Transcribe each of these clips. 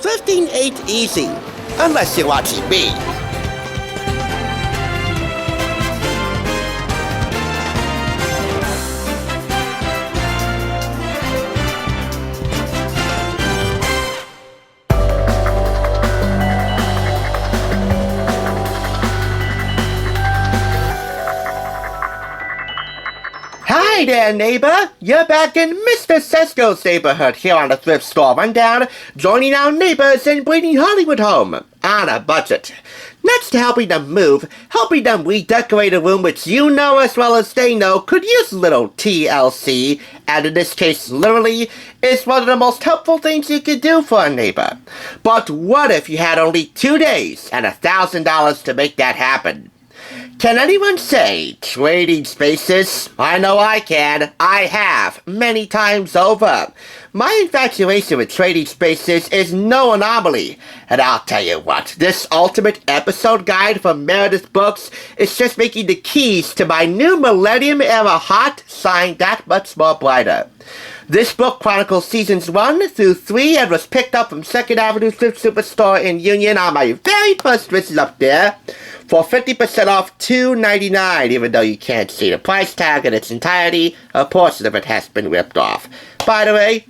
Thrifting ain't easy, unless you're watching me. Hi there, neighbor! You're back in Mr. Sesko's neighborhood here on the Thrift Store Rundown, joining our neighbors in bringing Hollywood home on a budget. Next to helping them move, helping them redecorate a room which you know as well as they know could use a little TLC, and in this case literally, is one of the most helpful things you could do for a neighbor. But what if you had only 2 days and $1,000 to make that happen? Can anyone say trading spaces? I know I can. I have, many times over. My infatuation with trading spaces is no anomaly. And I'll tell you what, this ultimate episode guide from Meredith Books is just making the keys to my new Millennium Era hot sign that much more brighter. This book chronicles seasons 1 through 3 and was picked up from 2nd Avenue Thrift Superstore in Union on my very first visit up there for 50% off $2.99, even though you can't see the price tag in its entirety. A portion of it has been ripped off. By the way,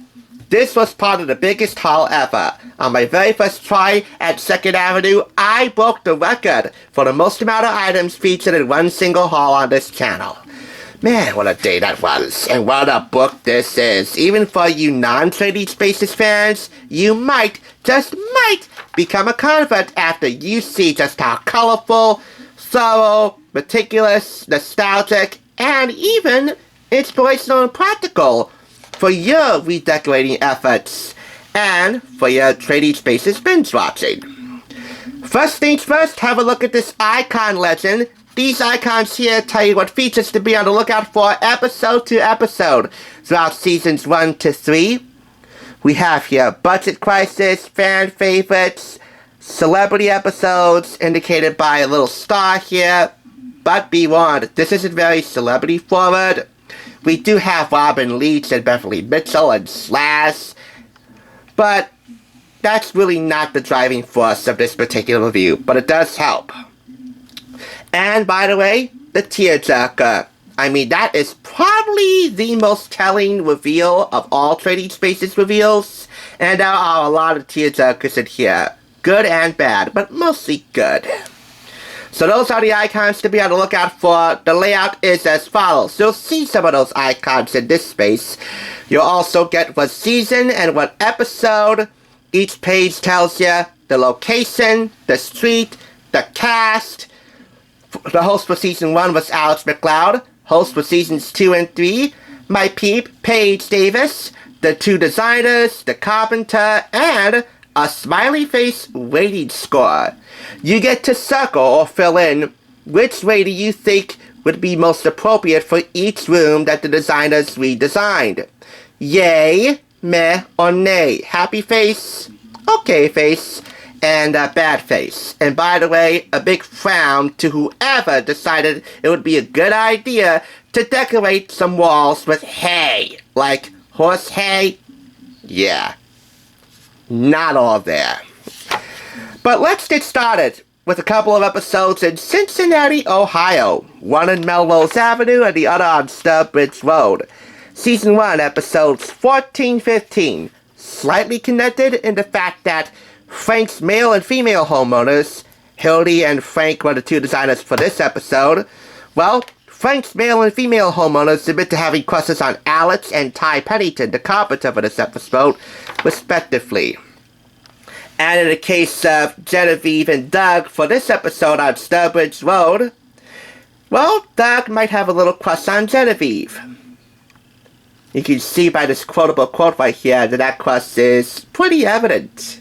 this was part of the biggest haul ever. On my very first try at 2nd Avenue, I broke the record for the most amount of items featured in one single haul on this channel. Man, what a day that was, and what a book this is. Even for you non-Trading Spaces fans, you might, just might, become a convert after you see just how colorful, thorough, meticulous, nostalgic, and even inspirational and practical for your redecorating efforts and for your Trading Spaces binge watching. First things first, have a look at this icon legend. These icons here tell you what features to be on the lookout for episode to episode throughout seasons 1 to 3. We have here budget crisis, fan favorites, celebrity episodes indicated by a little star here. But be warned, this isn't very celebrity forward. We do have Robin Leach and Beverly Mitchell and Slash, but that's really not the driving force of this particular review, but it does help. And by the way, the tearjerker. I mean, that is probably the most telling reveal of all Trading Spaces reveals. And there are a lot of tearjerkers in here. Good and bad, but mostly good. So those are the icons to be on the lookout for. The layout is as follows. You'll see some of those icons in this space. You'll also get what season and what episode. Each page tells you the location, the street, the cast. The host for season 1 was Alex McLeod. Host for seasons 2 and 3, my peep, Paige Davis. The 2 designers, the carpenter, and a smiley face rating score. You get to circle or fill in which rating you think would be most appropriate for each room that the designers redesigned. Yay, meh, or nay. Happy face, okay face, and a bad face. And by the way, a big frown to whoever decided it would be a good idea to decorate some walls with hay. Like horse hay? Yeah. Not all there. But let's get started with a couple of episodes in Cincinnati, Ohio. One in Melrose Avenue and the other on Sturbridge Road. Season 1, episodes 14-15. Slightly connected in the fact that Frank's male and female homeowners, Hildy and Frank were the 2 designers for this episode. Well, Frank's male and female homeowners admit to having crushes on Alex and Ty Pennington, the carpenter for this episode, respectively. And in the case of Genevieve and Doug for this episode on Sturbridge Road, well, Doug might have a little crush on Genevieve. You can see by this quotable quote right here that that crush is pretty evident.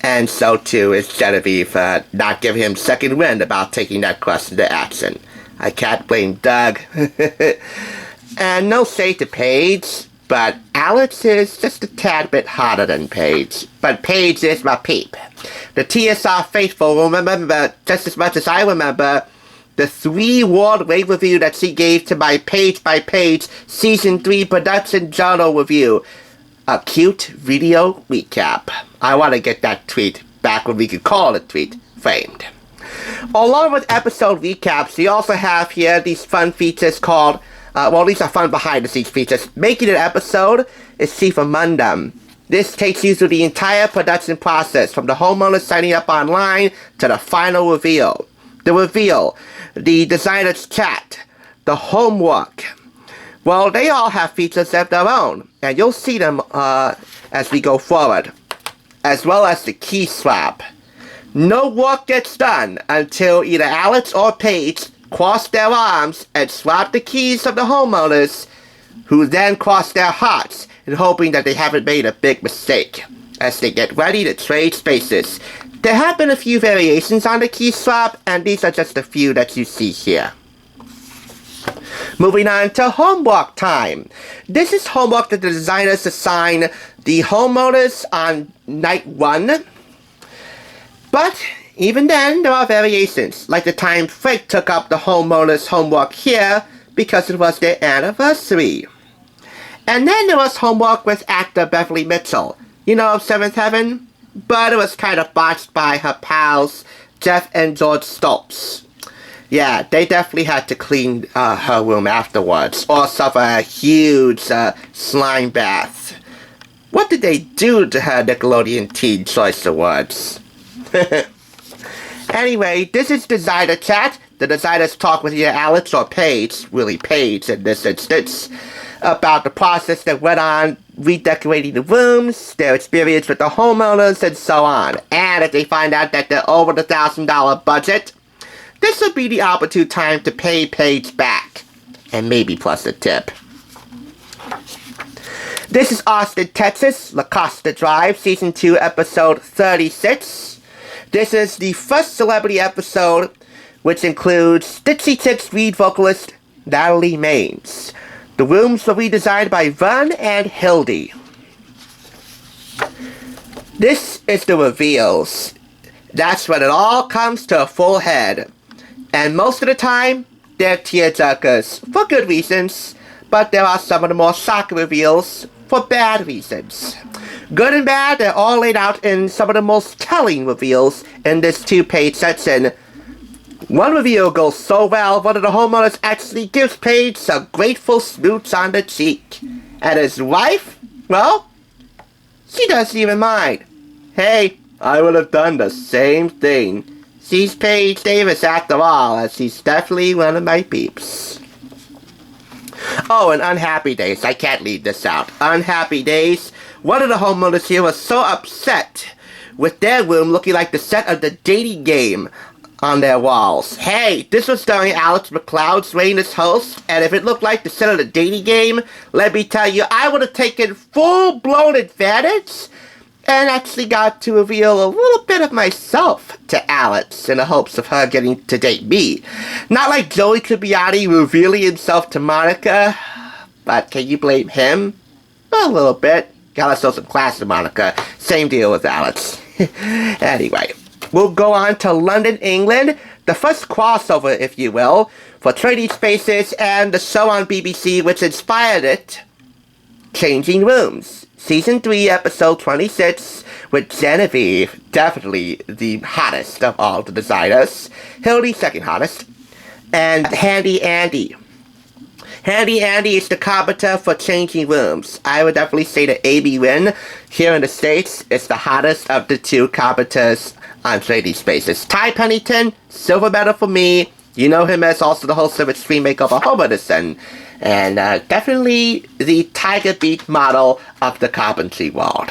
And so too is Genevieve not giving him second wind about taking that crush into action. I can't blame Doug. And no shade to Paige, but Alex is just a tad bit hotter than Paige. But Paige is my peep. The TSR faithful will remember just as much as I remember the 3 word rave review that she gave to my page by page season 3 production journal review. a cute video recap. I want to get that tweet back when we could call it tweet framed. Along with episode recaps, we also have here these fun features called, these are fun behind the scenes features. Making an episode is chief among them. This takes you through the entire production process, from the homeowner signing up online to the final reveal. The reveal, the designer's chat, the homework. Well, they all have features of their own, and you'll see them as we go forward, as well as the key swap. No work gets done until either Alex or Paige cross their arms and swap the keys of the homeowners, who then cross their hearts in hoping that they haven't made a big mistake as they get ready to trade spaces. There have been a few variations on the key swap, and these are just a few that you see here. Moving on to homework time. This is homework that the designers assign the homeowners on night 1. But even then, there are variations, like the time Frank took up the homeowners' homework here because it was their anniversary. And then there was homework with actor Beverly Mitchell, you know, of Seventh Heaven, but it was kind of botched by her pals, Jeff and George Stoltz. Yeah, they definitely had to clean her room afterwards, or suffer a huge slime bath. What did they do to her Nickelodeon Teen Choice Awards? Anyway, this is designer chat. The designers talk with either Alex or Paige, really Paige in this instance, about the process that went on redecorating the rooms, their experience with the homeowners, and so on. And if they find out that they're over the $1,000 budget, this would be the opportune time to pay Paige back, and maybe plus a tip. This is Austin, Texas, La Costa Drive, Season 2, Episode 36. This is the first celebrity episode, which includes Dixie Chicks lead vocalist Natalie Maines. The rooms were redesigned by Vern and Hildy. This is the reveals. That's when it all comes to a full head. And most of the time, they're tearjerkers, for good reasons, but there are some of the more shocking reveals for bad reasons. Good and bad, they're all laid out in some of the most telling reveals in this 2-page section. One reveal goes so well, one of the homeowners actually gives Paige a grateful smooch on the cheek. And his wife, well, she doesn't even mind. Hey, I would have done the same thing. She's Paige Davis after all, as she's definitely one of my peeps. Oh, and Unhappy Days. I can't leave this out. Unhappy Days. One of the homeowners here was so upset with their room looking like the set of the dating game on their walls. Hey, this was starring Alex McLeod's reign as host, and if it looked like the set of the dating game, let me tell you, I would have taken full-blown advantage and actually got to reveal a little bit of myself to Alex in the hopes of her getting to date me. Not like Joey Tribbiani revealing himself to Monica, but can you blame him? A little bit. Gotta show some class to Monica. Same deal with Alex. Anyway, we'll go on to London, England, the first crossover, if you will, for Trading Spaces and the show on BBC which inspired it, Changing Rooms. Season 3, Episode 26, with Genevieve, definitely the hottest of all the designers, Hildy, second hottest, and Handy Andy. Handy Andy is the carpenter for Changing Rooms. I would definitely say that Amy Wynn, here in the States, is the hottest of the two carpenters on Trading Spaces. Ty Pennington, silver medal for me. You know him as also the host of Extreme Makeover Home Edison. And definitely the Tiger Beat model of the carpentry world.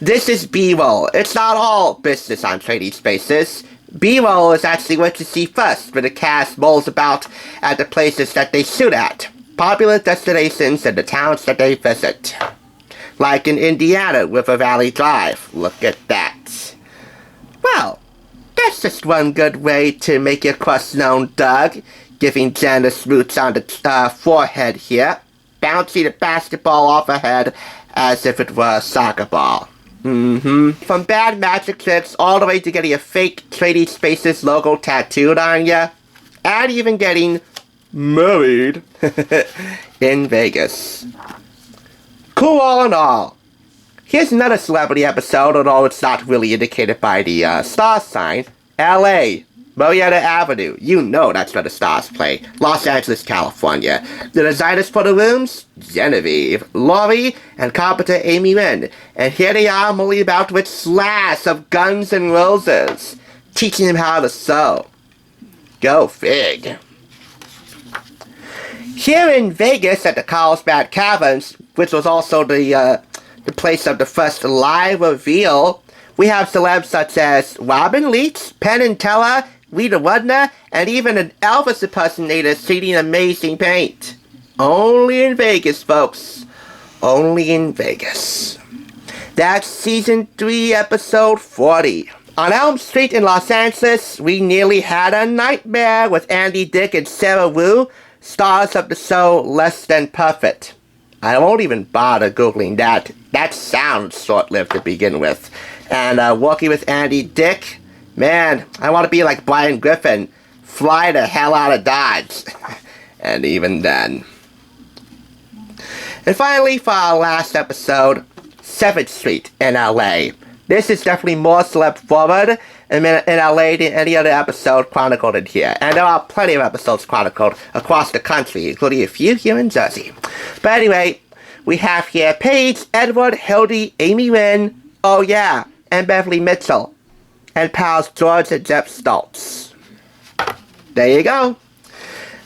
This is B-roll. It's not all business on Trading Spaces. B-roll is actually what you see first when the cast rolls about at the places that they shoot at. Popular destinations and the towns that they visit. Like in Indiana, River Valley Drive. Look at that. Well, that's just one good way to make your crush known, Doug. Giving Jen a smooch on the forehead here. Bouncing the basketball off her head as if it were a soccer ball. From bad magic tricks all the way to getting a fake Trading Spaces logo tattooed on ya. And even getting married in Vegas. Cool all in all. Here's another celebrity episode, although it's not really indicated by the star sign. LA, Marietta Avenue. You know that's where the stars play. Los Angeles, California. The designers for the rooms? Genevieve, Laurie, and carpenter Amy Wynn. And here they are mulling about with Slash of Guns N' Roses, teaching him how to sew. Go fig. Here in Vegas at the Carlsbad Caverns, which was also the place of the first live reveal, we have celebs such as Robin Leach, Penn and Teller, Rita Rudner, and even an Elvis impersonator singing amazing paint. Only in Vegas, folks. Only in Vegas. That's Season 3, Episode 40. On Elm Street in Los Angeles, we nearly had a nightmare with Andy Dick and Sarah Wu, stars of the show Less Than Perfect. I won't even bother Googling that. That sounds short-lived to begin with. And working with Andy Dick, man, I want to be like Brian Griffin. Fly the hell out of Dodge. And even then. And finally, for our last episode, 7th Street in LA. This is definitely more celeb forward in LA than any other episode chronicled in here. And there are plenty of episodes chronicled across the country, including a few here in Jersey. But anyway, we have here Paige, Edward, Hildy, Amy Wynn, oh yeah, and Beverly Mitchell, and pals George and Jeff Stoltz. There you go.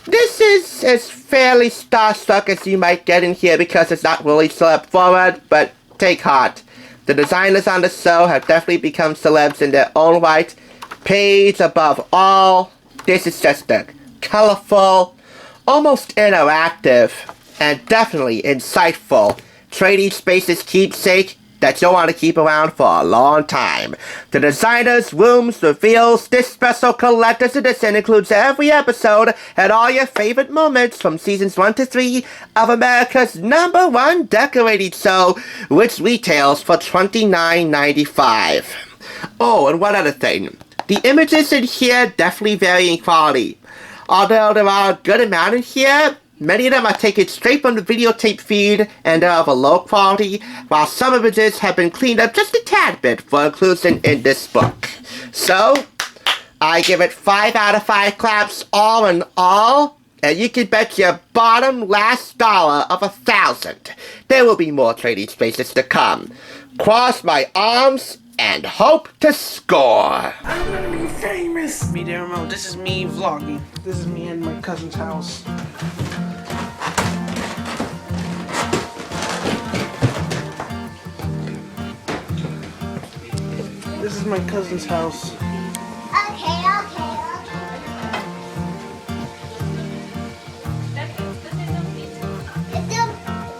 This is as fairly starstruck as you might get in here because it's not really celeb forward, but take heart. The designers on the show have definitely become celebs in their own right. Paige above all. This is just a colorful, almost interactive, and definitely insightful trading spaces keepsake that you'll want to keep around for a long time. The designers, rooms, reveals, this special collector's edition includes every episode and all your favorite moments from seasons 1 to 3 of America's #1 decorating show, which retails for $29.95. Oh, and one other thing. The images in here definitely vary in quality. Although there are a good amount in here, many of them are taken straight from the videotape feed and are of a low quality, while some images have been cleaned up just a tad bit for inclusion in this book. So, I give it 5 out of 5 claps all in all, and you can bet your bottom last dollar of 1,000 there will be more trading spaces to come. Cross my arms and hope to score. I'm gonna be famous. Media remote. This is me vlogging. This is me in my cousin's house. This is my cousin's house. Okay.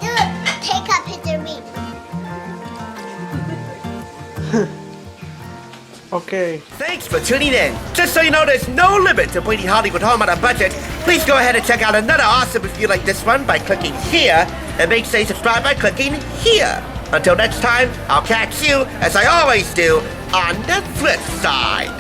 Do it. Take a picture of me. Okay. Thanks for tuning in. Just so you know, there's no limit to bringing Hollywood home on a budget. Please go ahead and check out another awesome review like this one by clicking here, and make sure you subscribe by clicking here. Until next time, I'll catch you, as I always do, on the Thrift side.